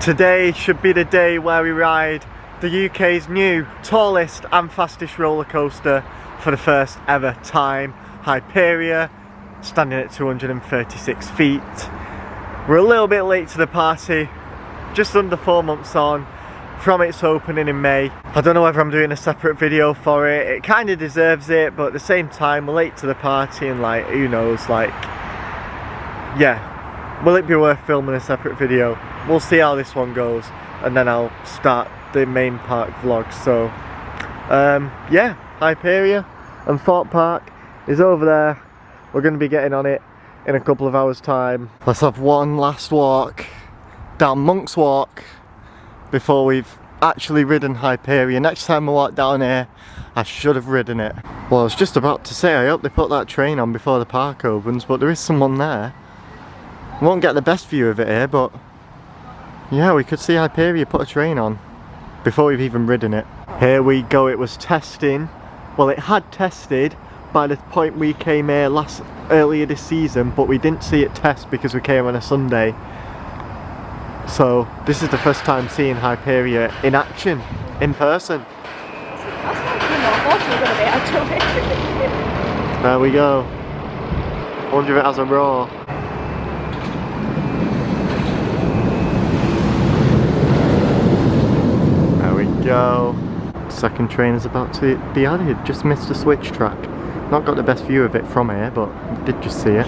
Today should be the day where we ride the UK's new tallest and fastest roller coaster for the first ever time, Hyperia, standing at 236 feet. We're a little bit late to the party, just under 4 months on from its opening in May. I don't know whether I'm doing a separate video for it. It kind of deserves it, but at the same time we're late to the party and like, who knows, like, yeah, will it be worth filming a separate video? We'll see how this one goes and then I'll start the main park vlog. So yeah, Hyperia and Thorpe Park is over there. We're going to be getting on it in a couple of hours time. Let's have one last walk down Monk's Walk before we've actually ridden Hyperia. Next time I walk down here I should have ridden it. Well, I was just about to say I hope they put that train on before the park opens, but there is someone there. We won't get the best view of it here, but yeah, we could see Hyperia put a train on before we've even ridden it. Here we go, it was testing. Well, it had tested by the point we came here earlier this season, but we didn't see it test because we came on a Sunday. So this is the first time seeing Hyperia in action, in person. There we go. I wonder if it has a roar. Go. Second train is about to be added. Just missed a switch track. Not got the best view of it from here, but did just see it.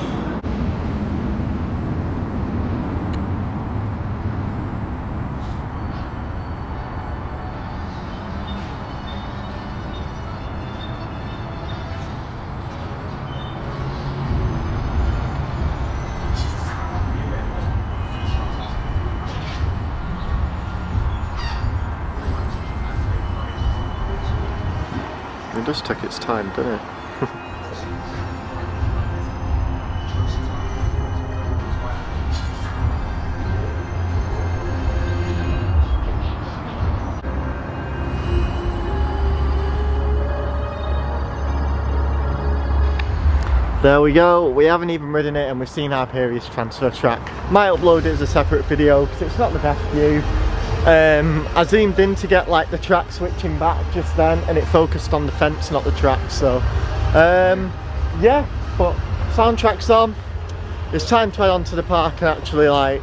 It does take its time, doesn't it? There we go, we haven't even ridden it and we've seen Hyperia's transfer track. Might upload it as a separate video because it's not the best view. I zoomed in to get like the track switching back just then and it focused on the fence, not the track, so yeah, but soundtrack's on. It's time to head on to the park and actually like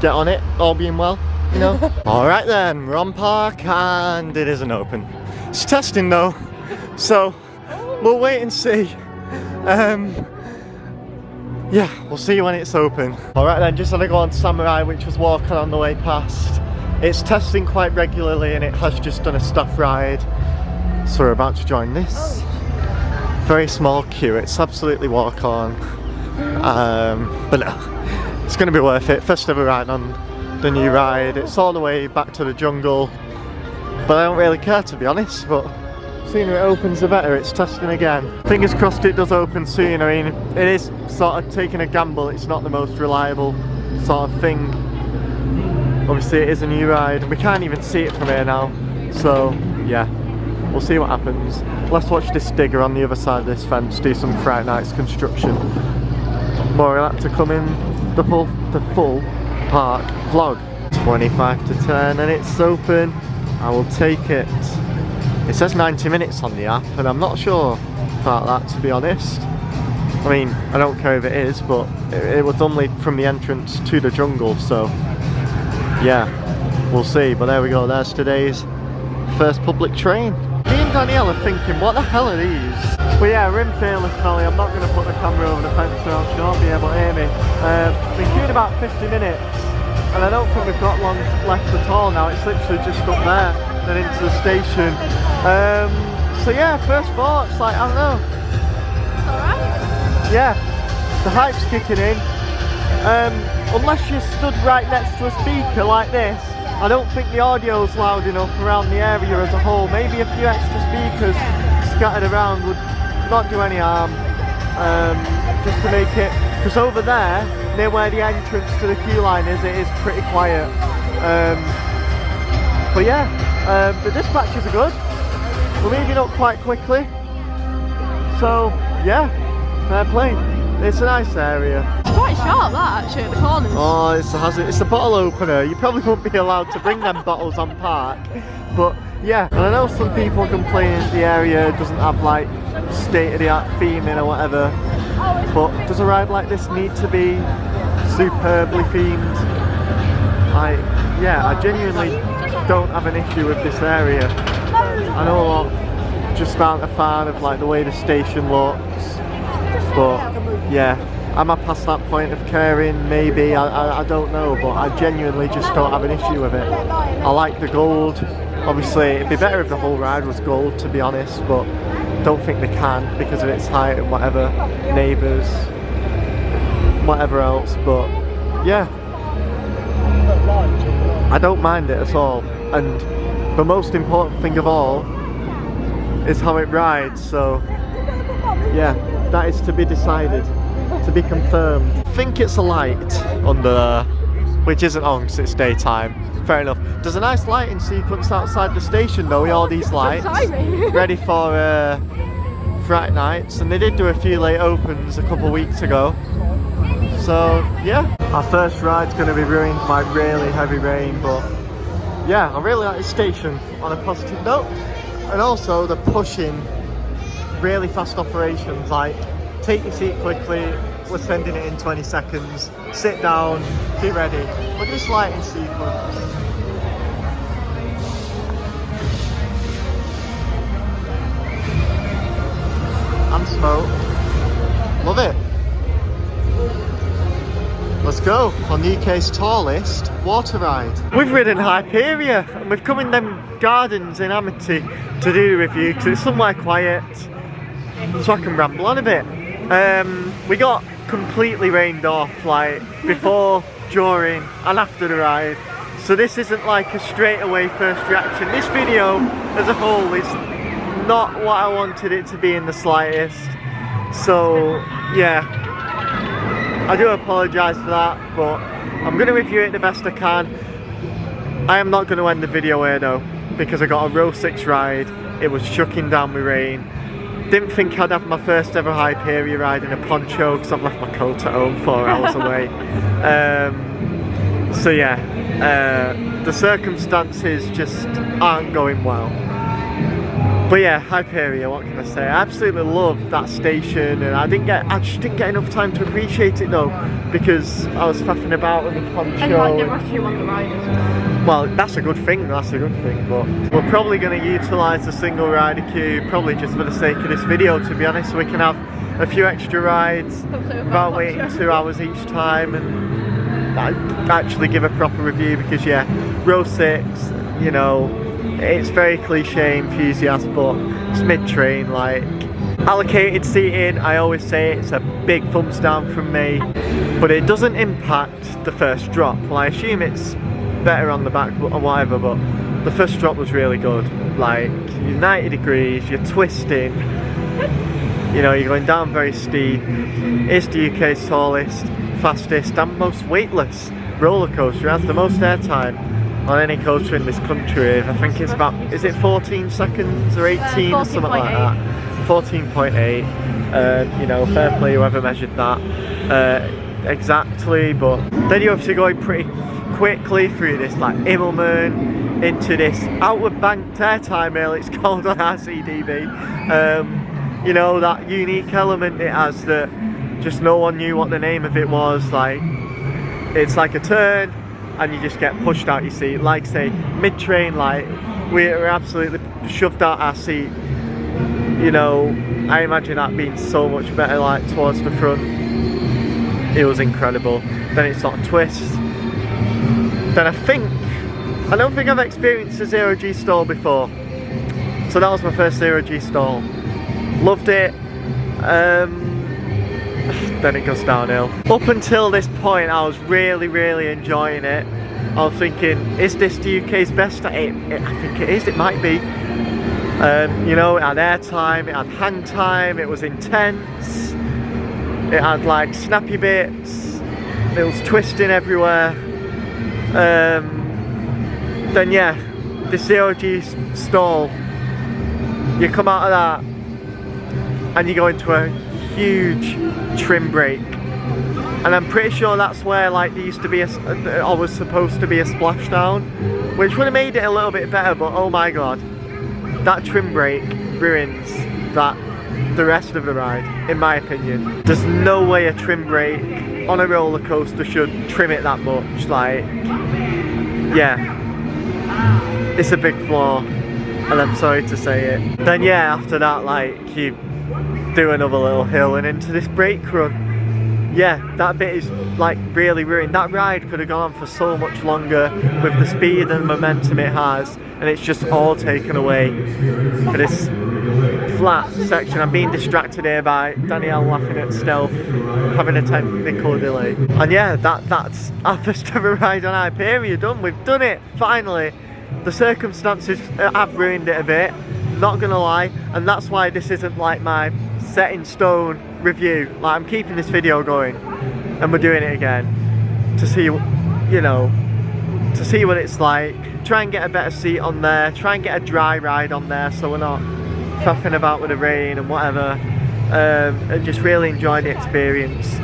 get on it, all being well, you know. Alright then, we're on park and it isn't open. It's testing though, so we'll wait and see. Yeah, we'll see when it's open. Alright then, just had to go on Samurai, which was walking on the way past. It's testing quite regularly and it has just done a staff ride, so we're about to join this. Very small queue, it's absolutely walk on, but no, it's going to be worth it. First ever ride on the new ride. It's all the way back to the jungle, but I don't really care to be honest, but the sooner it opens the better. It's testing again. Fingers crossed it does open soon. I mean, it is sort of taking a gamble, it's not the most reliable sort of thing. Obviously it is a new ride and we can't even see it from here now, so yeah, we'll see what happens. Let's watch this digger on the other side of this fence do some Friday night's construction. More of that to come in the full park vlog. 25 to 10 and it's open. I will take it. It says 90 minutes on the app and I'm not sure about that, to be honest. I mean, I don't care if it is, but it was only from the entrance to the jungle, so yeah, we'll see. But there we go, there's today's first public train. Me and Danielle are thinking, what the hell are these? But yeah, we're in Fearless Valley. I'm not going to put the camera over the fence so she won't be able to hear me. We've been queuing about 50 minutes and I don't think we've got long left at all now. It's literally just up there and into the station. So yeah, first thoughts, like, I don't know. Alright. Yeah, the hype's kicking in. Unless you're stood right next to a speaker like this, I don't think the audio's loud enough around the area as a whole. Maybe a few extra speakers scattered around would not do any harm, just to make it, because over there, near where the entrance to the queue line is, it is pretty quiet. But yeah, the dispatches are good. We're moving up quite quickly, so yeah, fair play. it's a nice area. It's quite sharp that actually at the corners. Oh, it's a bottle opener. You probably won't be allowed to bring them bottles on park. But yeah, and I know some people complain the area doesn't have like state-of-the-art theming or whatever. But does a ride like this need to be superbly themed? Yeah, I genuinely don't have an issue with this area. I know a lot just aren't a fan of like the way the station looks, but yeah, am I past that point of caring? Maybe, I don't know, but I genuinely just don't have an issue with it. I like the gold. Obviously it'd be better if the whole ride was gold, to be honest, but don't think they can because of its height and whatever, neighbours, whatever else. But yeah, I don't mind it at all, and the most important thing of all is how it rides. So yeah, that is to be decided, to be confirmed. I think it's a light under there, which isn't on because it's daytime. Fair enough. There's a nice lighting sequence outside the station though, with all these lights ready for Friday nights, and they did do a few late opens a couple of weeks ago. So yeah, our first ride's going to be ruined by really heavy rain, but yeah, I really like the station on a positive note. And also they're pushing really fast operations, like take your seat quickly, we're sending it in 20 seconds, sit down, be ready. Look at this lighting sequence. And smoke. Love it. Let's go on the UK's tallest water ride. We've ridden Hyperia and we've come in them gardens in Amity to do the review because it's somewhere quiet so I can ramble on a bit. We got completely rained off like before, during and after the ride, so this isn't like a straight away first reaction. This video as a whole is not what I wanted it to be in the slightest, so yeah, I do apologise for that, but I'm going to review it the best I can. I am not going to end the video here though, because I got a row 6 ride, it was chucking down with rain. Didn't think I'd have my first ever Hyperia ride in a poncho because I've left my coat at home 4 hours away. So yeah, the circumstances just aren't going well. But yeah, Hyperia, what can I say? I absolutely loved that station, and I just didn't get enough time to appreciate it though, because I was faffing about with the poncho. And like the rush you on the ride as well. Well, that's a good thing, but we're probably going to utilise the single rider queue, probably just for the sake of this video, to be honest, so we can have a few extra rides without waiting 2 hours each time, and actually give a proper review, because yeah, row 6, you know, it's very cliche enthusiast, but it's mid-train, like allocated seating. I always say it's a big thumbs down from me, but it doesn't impact the first drop. Well, I assume it's better on the back or whatever, but the first drop was really good. Like, you're 90 degrees, you're twisting, you know, you're going down very steep. It's the UK's tallest, fastest and most weightless roller coaster. It has the most airtime on any coaster in this country. I think it's about, is it 14 seconds or 18 or something like that? 14.8. You know, fair play whoever measured that exactly, but then you have to go pretty quickly through this like Immelman into this outward banked airtime hill, it's called on RCDB. You know, that unique element it has that just no one knew what the name of it was. Like, it's like a turn and you just get pushed out your seat, like say mid-train, like we're absolutely shoved out our seat. You know, I imagine that being so much better like towards the front. It was incredible. Then it sort of twists. Then I don't think I've experienced a 0G stall before, so that was my first 0G stall. Loved it. Then it goes downhill. Up until this point I was really enjoying it. I was thinking, is this the UK's best? I think it is, it might be. You know, it had air time, it had hang time, it was intense, it had like snappy bits, it was twisting everywhere. Then yeah, the 0G stall, you come out of that and you go into a huge trim brake, and I'm pretty sure that's where like there used to be or was supposed to be a splashdown, which would have made it a little bit better, but oh my god, that trim brake ruins the rest of the ride, in my opinion. There's no way a trim brake on a roller coaster should trim it that much. Like, yeah, it's a big flaw, and I'm sorry to say it. Then yeah, after that, like, you do another little hill and into this brake run. Yeah, that bit is like really ruined. That ride could have gone on for so much longer with the speed and momentum it has, and it's just all taken away for this flat section. I'm being distracted here by Danielle laughing at Stealth having a technical delay. And yeah, that's our first ever ride on Hyperia done. We've done it, finally. The circumstances have ruined it a bit, not gonna lie, and that's why this isn't like my set in stone review. Like, I'm keeping this video going and we're doing it again to see, you know, to see what it's like. Try and get a better seat on there, try and get a dry ride on there so we're not faffing about with the rain and whatever, and just really enjoy the experience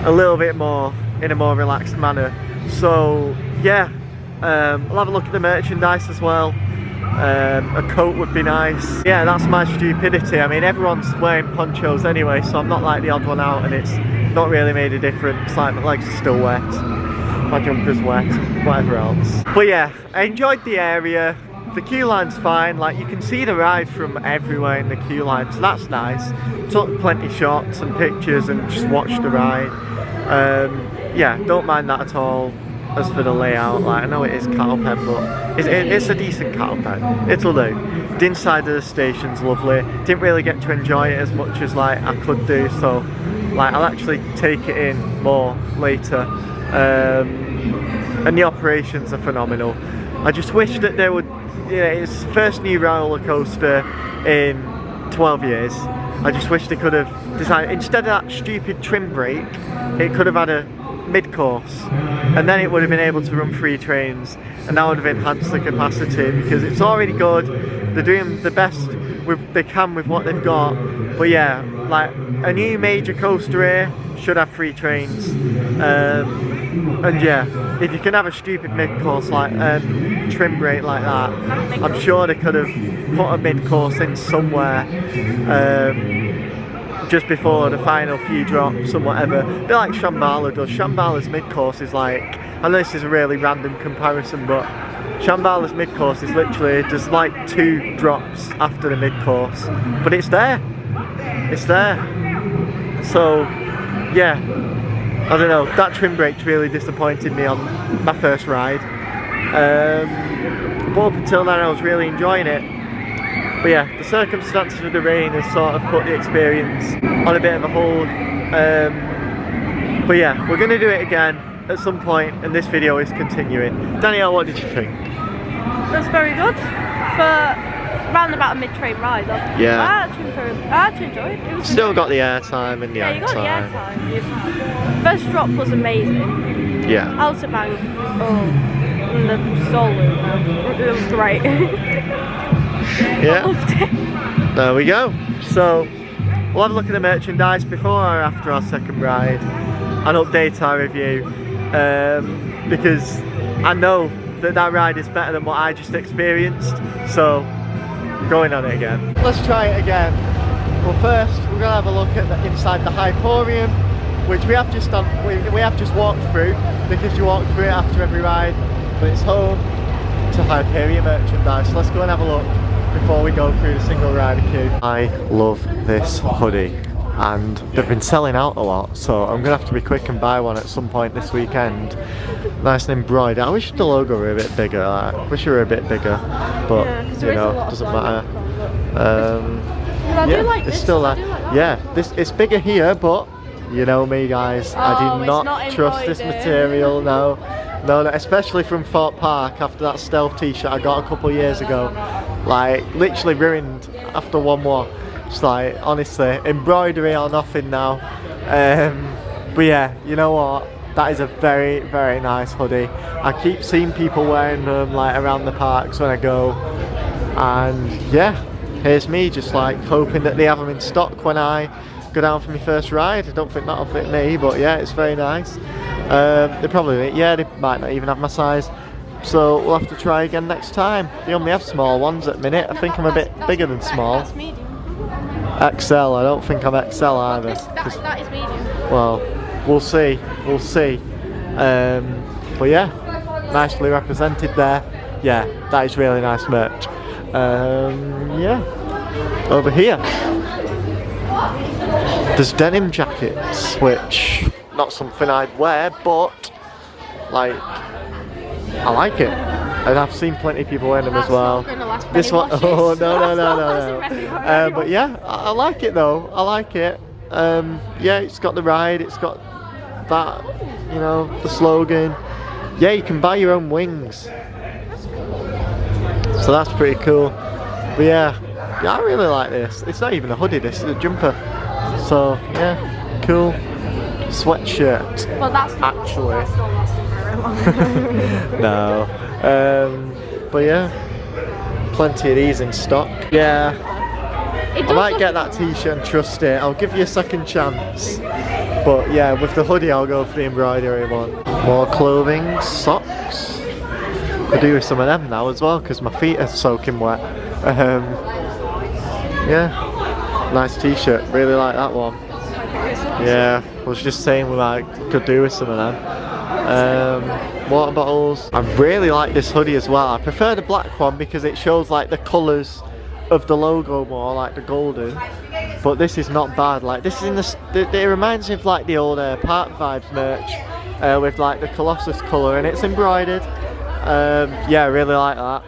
a little bit more in a more relaxed manner. So yeah, I'll have a look at the merchandise as well. A coat would be nice. Yeah, that's my stupidity. I mean, everyone's wearing ponchos anyway, so I'm not like the odd one out, and it's not really made a difference. Like, my legs are still wet, my jumper's wet, whatever else. But yeah, I enjoyed the area. The queue line's fine. Like, you can see the ride from everywhere in the queue line, so that's nice. Took plenty of shots and pictures and just watched the ride. Yeah, don't mind that at all. As for the layout, like, I know it is cattle pen, but it's a decent cattle pen. It'll do. The inside of the station's lovely. Didn't really get to enjoy it as much as like I could do, so like I'll actually take it in more later. And the operations are phenomenal. I just wish that there would, you know, it's the first new roller coaster in 12 years. I just wish they could have designed, instead of that stupid trim brake, it could have had a mid-course, and then it would have been able to run 3 trains, and that would have enhanced the capacity, because it's already good. They're doing the best they can with what they've got. But yeah, like, a new major coaster here should have 3 trains, and yeah, if you can have a stupid mid-course like trim brake like that, I'm sure they could have put a mid-course in somewhere just before the final few drops and whatever. A bit like Shambhala does. Shambhala's mid-course is like, I know this is a really random comparison, but Shambhala's mid-course is literally just like 2 drops after the mid-course, but it's there. It's there. So yeah, I don't know, that trim brake really disappointed me on my first ride. But up until then I was really enjoying it. But yeah, the circumstances of the rain has sort of put the experience on a bit of a hold. But yeah, we're going to do it again at some point, and this video is continuing. Danielle, what did you think? That's very good for round about a mid-train ride. Yeah. I actually enjoyed it. It was Still got the airtime and the yeah, you got the airtime. First drop was amazing. Yeah. Outer bank, and the solo, it was great. Yeah. I loved it. There we go. So we'll have a look at the merchandise before or after our second ride and update our review, because I know that ride is better than what I just experienced, so going on it again. Let's try it again. Well, first we're going to have a look at inside the Hyperium, which we have just done, we have just walked through, because you walk through it after every ride, but it's home to Hyperia merchandise. Let's go and have a look before we go through the single rider queue. I love this hoodie, and they've been selling out a lot, so I'm gonna have to be quick and buy one at some point this weekend. Nice and embroidered. I wish the logo were a bit bigger. I wish it were a bit bigger, but yeah, you know, doesn't matter. I do like it's this. still I there. do like that. Yeah, it's bigger here, but you know me, guys. I do not trust this material. No, especially from Thorpe Park after that Stealth t-shirt I got a couple of years ago. Like, literally ruined after one more. It's like, honestly, embroidery or nothing now. But yeah, you know what? That is a very, very nice hoodie. I keep seeing people wearing them like around the parks when I go. And yeah, here's me just like hoping that they have them in stock when I go down for my first ride. I don't think that'll fit me, but yeah, it's very nice. They probably, yeah, they might not even have my size. So we'll have to try again next time. They only have small ones at the minute. I think I'm a bit bigger than small. That's medium. XL, I don't think I'm XL either. That is medium. Well, we'll see. We'll see. But yeah, nicely represented there. Yeah, that is really nice merch. Yeah, over here there's denim jackets, which not something I'd wear, but like I like it, and I've seen plenty of people wearing them as well. This one, oh no. But yeah, I like it though. I like it. Yeah, it's got the ride. It's got that, you know, the slogan. Yeah, you can buy your own wings. So that's pretty cool. But yeah, I really like this. It's not even a hoodie, this is a jumper. So yeah, cool. Sweatshirt. Well, that's actually. That's not lasting very long. No. But yeah, plenty of these in stock. Yeah. I might get that t-shirt and trust it. I'll give you a second chance. But yeah, with the hoodie I'll go for the embroidery one. More clothing, socks. Could do with some of them now as well because my feet are soaking wet. Yeah, nice t-shirt. Really like that one. Yeah, I was just saying we could do with some of them. Water bottles. I really like this hoodie as well. I prefer the black one because it shows like the colours of the logo more, like the golden. But this is not bad. Like this is in the. It reminds me of like the old Park Vibes merch with like the Colossus colour, and it's embroidered. Yeah, I really like that.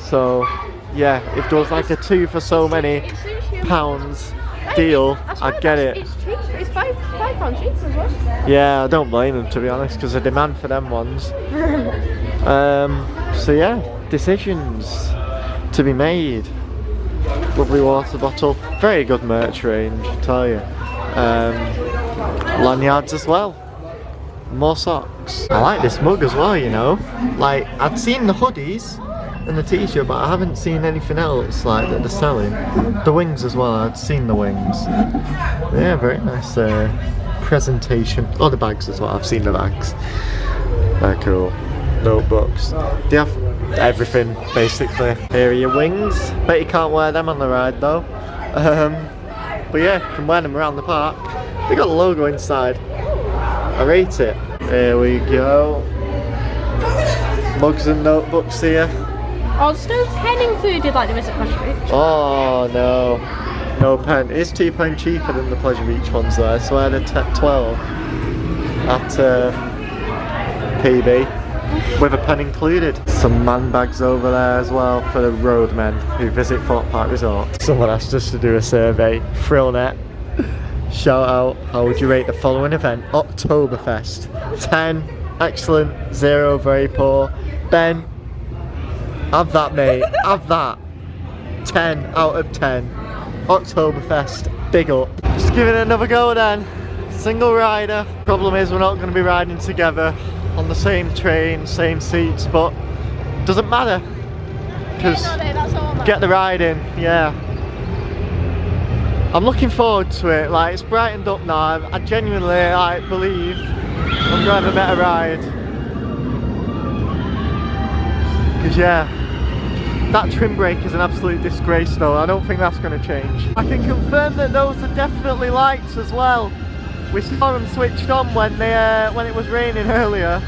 So yeah, if there was like a 2 for so many pounds deal, I'd get it. It's cheap. It's £5 cheaper as well. Yeah, I don't blame them to be honest, because the demand for them ones. So yeah, decisions to be made. Lovely water bottle, very good merch range, I tell you. Lanyards as well. More socks. I like this mug as well, you know. Like, I'd seen the hoodies and the t-shirt, but I haven't seen anything else like that they're selling. The wings as well, I'd seen the wings. Yeah, very nice presentation. Oh, the bags as well, I've seen the bags. They're cool. Notebooks. They have everything, basically. Here are your wings. Bet you can't wear them on the ride though. But yeah, you can wear them around the park. They got the logo inside. I rate it. There we go. Mugs and notebooks here. Oh, there's no pen included like there is at Pleasure Beach. Oh no. No pen. It is £2 cheaper than the Pleasure Beach ones though. I swear they're 12 at PB. With a pen included. Some man bags over there as well for the roadmen who visit Thorpe Park Resort. Someone asked us to do a survey. Frillnet. Shout out, how would you rate the following event? Oktoberfest. 10, excellent. 0, very poor. Ben, have that mate, have that. 10 out of 10. Oktoberfest, big up. Just give it another go then. Single rider. Problem is we're not going to be riding together on the same train, same seats, but doesn't matter. Because get the ride in, yeah. I'm looking forward to it, like it's brightened up now. I genuinely like believe I'm going to have a better ride. Because yeah, that trim brake is an absolute disgrace though. I don't think that's going to change. I can confirm that those are definitely lights as well. We saw them switched on when it was raining earlier.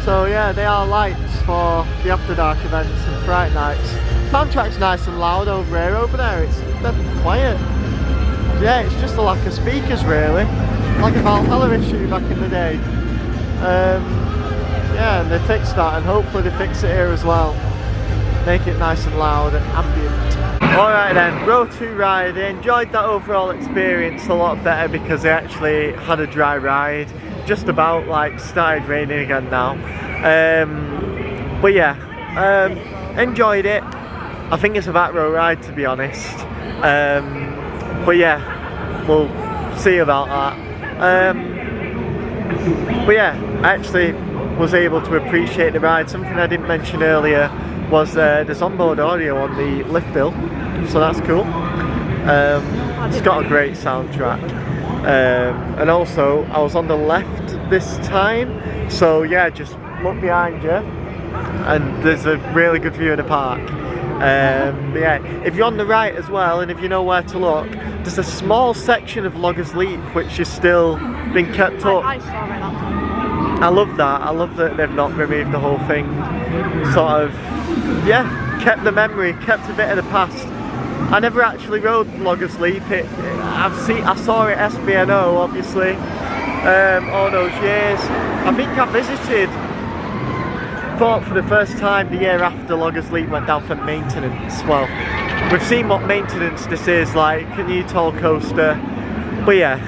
So yeah, they are lights for the After Dark events and Fright nights. Soundtrack's nice and loud over here. Over there it's dead quiet. Yeah, it's just a lack of speakers really. Like a Valhalla issue back in the day. Yeah, and they fixed that and hopefully they fix it here as well. Make it nice and loud and ambient. Alright then, row 2 ride. I enjoyed that overall experience a lot better because I actually had a dry ride. Just about like started raining again now. But yeah, enjoyed it. I think it's a back row ride to be honest. But yeah, we'll see about that. But yeah, I actually was able to appreciate the ride. Something I didn't mention earlier was there's onboard audio on the lift hill, so that's cool. It's got a great soundtrack. And also, I was on the left this time, so yeah, just look behind you, and there's a really good view of the park. But yeah, if you're on the right as well, and if you know where to look, there's a small section of Loggers Leap which is still been kept up. I saw it that time. I love that. I love that they've not removed the whole thing. Sort of, yeah, kept the memory, kept a bit of the past. I never actually rode Loggers Leap. I saw it at SBNO, obviously, all those years. I think I visited Thorpe for the first time the year after Loggers Leap went down for maintenance. Well, we've seen what maintenance this is like, a new tall coaster. But yeah,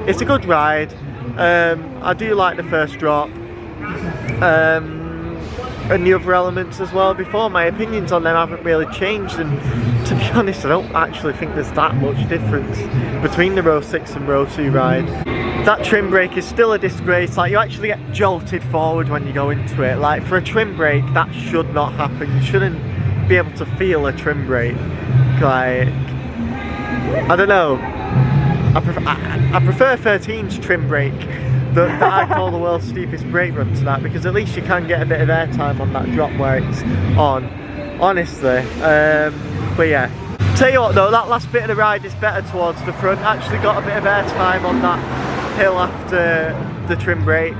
it's a good ride. I do like the first drop. And the other elements as well before. My opinions on them haven't really changed, and to be honest, I don't actually think there's that much difference between the row 6 and row 2 ride. That trim brake is still a disgrace. Like, you actually get jolted forward when you go into it. Like, for a trim brake, that should not happen. You shouldn't be able to feel a trim brake. Like, I don't know. I prefer 13's trim brake that I call the world's steepest brake run to that, because at least you can get a bit of airtime on that drop where it's on, honestly. But yeah, tell you what though, that last bit of the ride is better towards the front. Actually got a bit of airtime on that hill after the trim brake,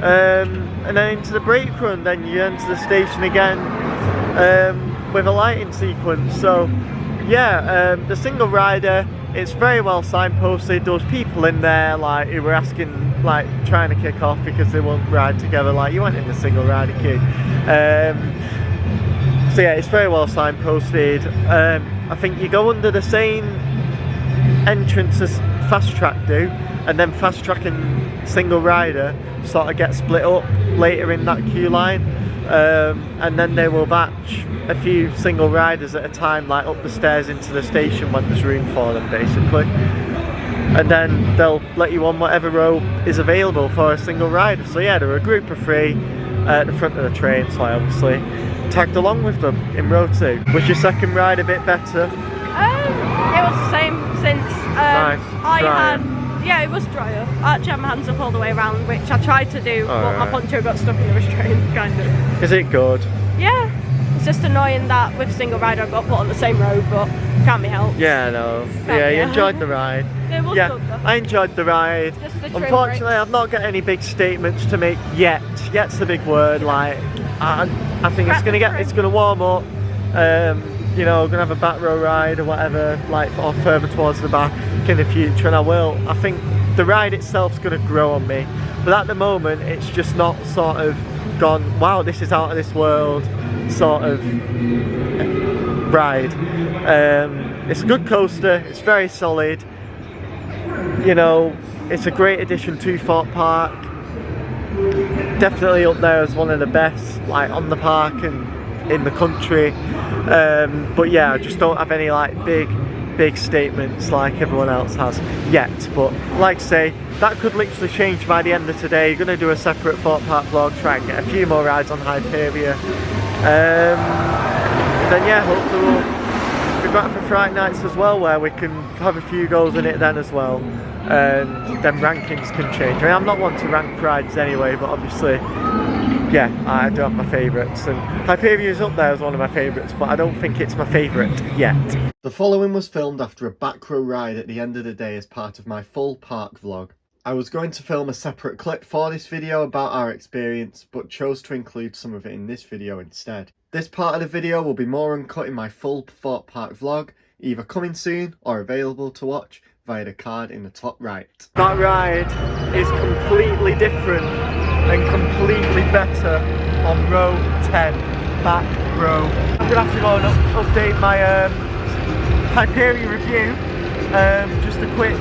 and then into the brake run, then you enter the station again with a lighting sequence. So yeah, the single rider, it's very well signposted. There was people in there like who were asking, like trying to kick off because they won't ride together. Like, you went in the single rider queue. So yeah, it's very well signposted. I think you go under the same entrance as Fast Track do, and then Fast Track and single rider sort of get split up later in that queue line. And then they will batch a few single riders at a time, like up the stairs into the station when there's room for them, basically. And then they'll let you on whatever row is available for a single rider. So yeah, there were a group of 3 at the front of the train, so I obviously tagged along with them in row 2. Was your second ride a bit better? It was the same since yeah, it was drier. I actually had my hands up all the way around, which I tried to do, but my poncho got stuck in the restraint, kind of. Is it good? Yeah, it's just annoying that with single rider I got put on the same road, but can't be helped. Yeah, no. Yeah, you enjoyed the ride. It was good though. I enjoyed the ride. Just the trim Unfortunately, brake. I've not got any big statements to make yet. Yet's a big word. Like, I think it's gonna warm up. You know, gonna have a back row ride or whatever, like, or further towards the back in the future, and I think the ride itself's gonna grow on me, but at the moment it's just not sort of gone, wow, this is out of this world sort of ride. It's a good coaster, it's very solid, you know, it's a great addition to Thorpe Park, definitely up there as one of the best, like, on the park and in the country. But yeah, I just don't have any like big statements like everyone else has yet. But like I say, that could literally change by the end of today. You're going to do a separate Thorpe Park vlog, try and get a few more rides on Hyperia. Then yeah, hopefully we'll be back for Friday nights as well, where we can have a few goes in it then as well. And then rankings can change. I mean, I'm not one to rank rides anyway, but obviously, yeah, I do have my favourites, and Hyperia is up there as one of my favourites, but I don't think it's my favourite yet. The following was filmed after a back row ride at the end of the day as part of my full park vlog. I was going to film a separate clip for this video about our experience, but chose to include some of it in this video instead. This part of the video will be more uncut in my full Thorpe Park vlog, either coming soon or available to watch via the card in the top right. That ride is completely different and completely better on row 10, back row. I'm gonna have to go and update my Hyperia review. Just a quick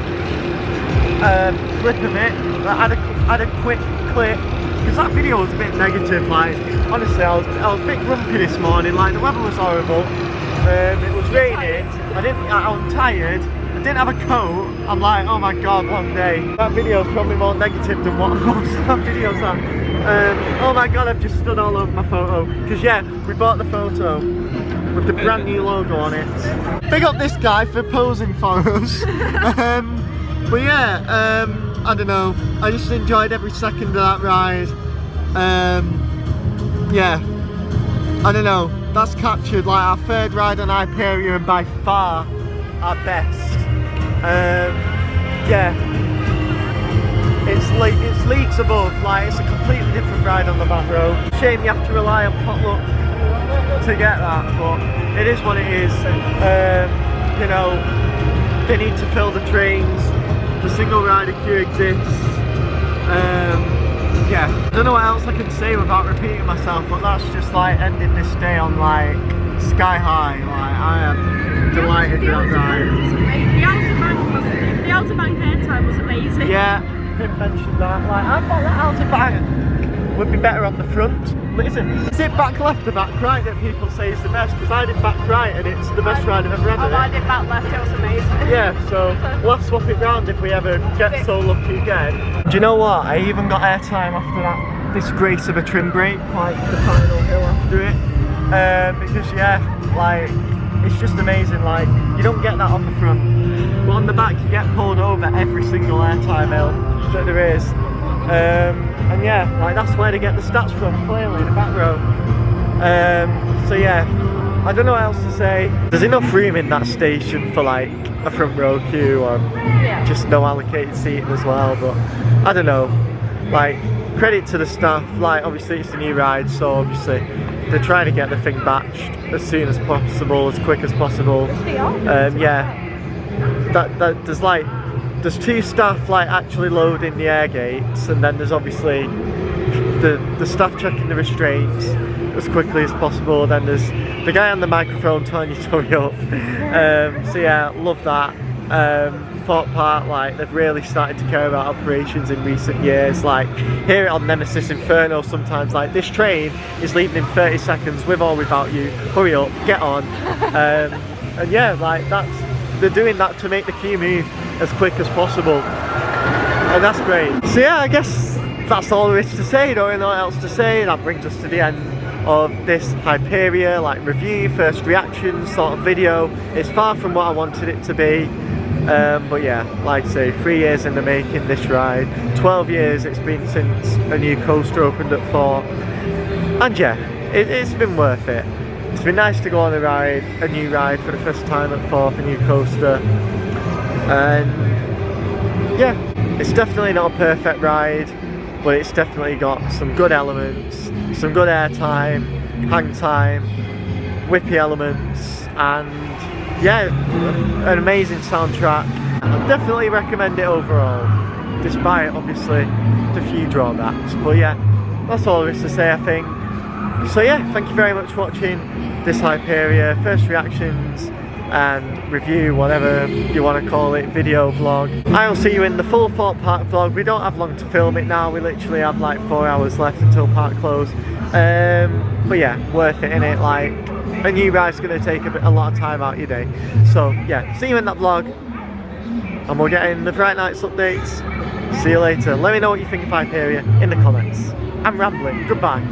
clip of it. I had a quick clip because that video was a bit negative. Like, honestly, I was a bit grumpy this morning. Like, the weather was horrible. It was raining. I was tired. I didn't have a coat, I'm like, oh my god, long day. That video's probably more negative than what most of our videos are. Oh my god, I've just stood all over my photo. Because yeah, we bought the photo with the brand new logo on it. Big up this guy for posing for us. But yeah, I don't know, I just enjoyed every second of that ride. Yeah, I don't know, that's captured like our third ride on Hyperia and by far our best. Yeah, it's leagues above, like it's a completely different ride on the back row. Shame you have to rely on potluck to get that, but it is what it is. You know, they need to fill the trains, the single rider queue exists. Yeah, I don't know what else I can say without repeating myself, but that's just like ending this day on like sky high. Like I am delighted with that ride. The outer bank airtime was amazing. Yeah, didn't mention that. Like I thought that outer bank would be better on the front. Listen, is it back left or back right that people say is the best? Because I did back right and it's the best ride I've ever had. Oh, I did back left, it was amazing. Yeah, so we'll have to swap it round if we ever get so lucky again. Do you know what? I even got airtime after that disgrace of a trim break, like the final hill after it. Because yeah, like it's just amazing. Like you don't get that on the front, but on the back you get pulled over every single airtime hill that there is. And yeah, like that's where they get the stats from, clearly, the back row. So yeah, I don't know what else to say. There's enough room in that station for like a front row queue or just no allocated seating as well, but I don't know. Like, credit to the staff, like obviously it's a new ride, so obviously they're trying to get the thing batched as soon as possible, as quick as possible. Yeah, there's two staff like actually loading the air gates, and then there's obviously the staff checking the restraints as quickly as possible. Then there's the guy on the microphone telling you to hurry up. So yeah, love that. Thorpe Park, like they've really started to care about operations in recent years. Like hear it on Nemesis Inferno sometimes, like this train is leaving in 30 seconds with or without you, hurry up, get on. And yeah, like they're doing that to make the queue move as quick as possible, and that's great. So yeah, I guess that's all there is to say. Don't really know what else to say. That brings us to the end of this Hyperia like review, first reaction sort of video. It's far from what I wanted it to be, but yeah, like I say, 3 years in the making this ride, 12 years it's been since a new coaster opened at Thorpe, and yeah, it's been worth it. It's been nice to go on a new ride for the first time at Thorpe, a new coaster. And yeah, it's definitely not a perfect ride, but it's definitely got some good elements, some good airtime, hang time, whippy elements, and yeah, an amazing soundtrack. I definitely recommend it overall, despite obviously the few drawbacks. But yeah, that's all there is to say, I think. So yeah, thank you very much for watching this Hyperia first reactions and review, whatever you want to call it, video vlog. I'll see you in the full Thorpe Park vlog. We don't have long to film it now, we literally have like 4 hours left until park close. But yeah, worth it, innit? Like, a new ride's going to take a lot of time out of your day. So yeah, see you in that vlog, and we'll get in the Fright Nights updates. See you later. Let me know what you think of Hyperia in the comments. I'm rambling, goodbye.